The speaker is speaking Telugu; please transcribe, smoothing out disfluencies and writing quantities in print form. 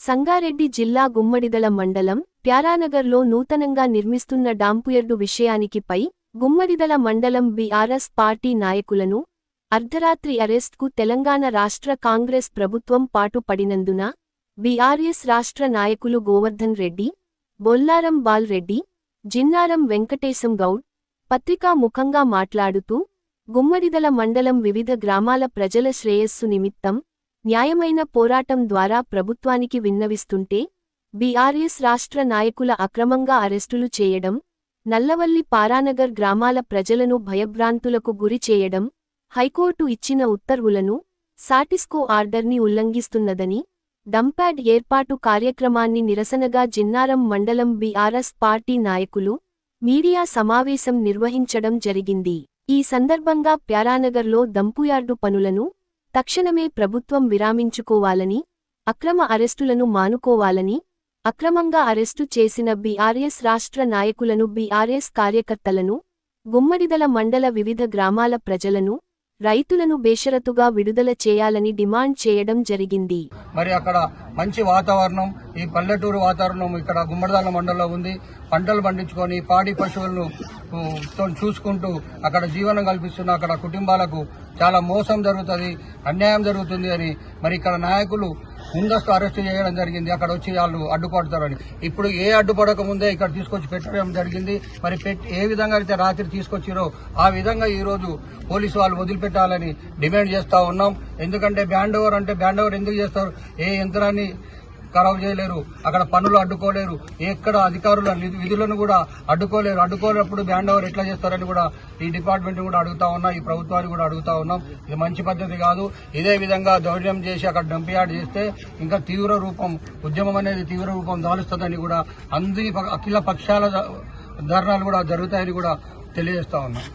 సంగారెడ్డి జిల్లా గుమ్మడిదల మండలం ప్యారానగర్లో నూతనంగా నిర్మిస్తున్న డాంపుయార్డు విషయానికి పై గుమ్మడిదల మండలం బీఆర్ఎస్ పార్టీ నాయకులను అర్ధరాత్రి అరెస్ట్కు తెలంగాణ రాష్ట్ర కాంగ్రెస్ ప్రభుత్వం పాటుపడినందున బీఆర్ఎస్ రాష్ట్ర నాయకులు గోవర్ధన్ రెడ్డి, బొల్లారం బాల్రెడ్డి, జిన్నారం వెంకటేశం గౌడ్ పత్రికా ముఖంగా మాట్లాడుతూ గుమ్మడిదల మండలం వివిధ గ్రామాల ప్రజల శ్రేయస్సు నిమిత్తం న్యాయమైన పోరాటం ద్వారా ప్రభుత్వానికి విన్నవిస్తుంటే బీఆర్ఎస్ రాష్ట్ర నాయకుల అక్రమంగా అరెస్టులు చేయడం, నల్లవల్లి పారానగర్ గ్రామాల ప్రజలను భయభ్రాంతులకు గురి చేయడం, హైకోర్టు ఇచ్చిన ఉత్తర్వులను, సాటిస్కో ఆర్డర్ని ఉల్లంఘిస్తున్నదని, డంప్యార్డ్ ఏర్పాటు కార్యక్రమాన్ని నిరసనగా జిన్నారం మండలం బీఆర్ఎస్ పార్టీ నాయకులు మీడియా సమావేశం నిర్వహించడం జరిగింది. ఈ సందర్భంగా ప్యారానగర్లో డంపుయార్డు పనులను తక్షణమే ప్రభుత్వం విరామించుకోవాలని, అక్రమ అరెస్టులను మానుకోవాలని, అక్రమంగా అరెస్టు చేసిన బీఆర్ఎస్ రాష్ట్ర నాయకులను, బీఆర్ఎస్ కార్యకర్తలను, గుమ్మడిదల మండల వివిధ గ్రామాల ప్రజలను, రైతులను బేషరతుగా విడుదల చేయాలని డిమాండ్ చేయడం జరిగింది. మరి అక్కడ మంచి వాతావరణం, ఈ పల్లెటూరు వాతావరణం ఇక్కడ గుమ్మడిదల మండలంలో ఉంది. పంటలు పండించుకొని పాడి పశువులను చూసుకుంటూ అక్కడ జీవనం కల్పిస్తున్న అక్కడ కుటుంబాలకు చాలా మోసం జరుగుతుంది, అన్యాయం జరుగుతుంది అని మరి ఇక్కడ నాయకులు ముందస్తు అరెస్టు చేయడం జరిగింది. అక్కడ వచ్చి వాళ్ళు అడ్డుపడతారని ఇప్పుడు ఏ అడ్డుపడక ముందే ఇక్కడ తీసుకొచ్చి పెట్టడం జరిగింది. మరి ఏ విధంగా అయితే రాత్రి తీసుకొచ్చిరో ఆ విధంగా ఈ రోజు పోలీసు వాళ్ళు వదిలిపెట్టాలని డిమాండ్ చేస్తా ఉన్నాం. ఎందుకంటే బ్యాండ్ ఓవర్ అంటే బ్యాండ్ ఓవర్ ఎందుకు చేస్తారు? ఏ యంత్రాన్ని ఖరాబు చేయలేరు, అక్కడ పనులు అడ్డుకోలేరు, ఎక్కడ అధికారుల విధులను కూడా అడ్డుకోలేరు. అడ్డుకోలేనప్పుడు బ్యాండ్ ఓవర్ ఎట్లా చేస్తారని కూడా ఈ డిపార్ట్మెంట్ కూడా అడుగుతా ఉన్నా, ఈ ప్రభుత్వాన్ని కూడా అడుగుతా ఉన్నాం. ఇది మంచి పద్ధతి కాదు. ఇదే విధంగా దౌర్జన్యం చేసి అక్కడ డంప్యార్డ్ చేస్తే ఇంకా ఉద్యమం అనేది తీవ్ర రూపం దాలుస్తుందని కూడా అఖిల పక్షాల ధర్నాలు కూడా జరుగుతాయని కూడా తెలియజేస్తా ఉన్నాం.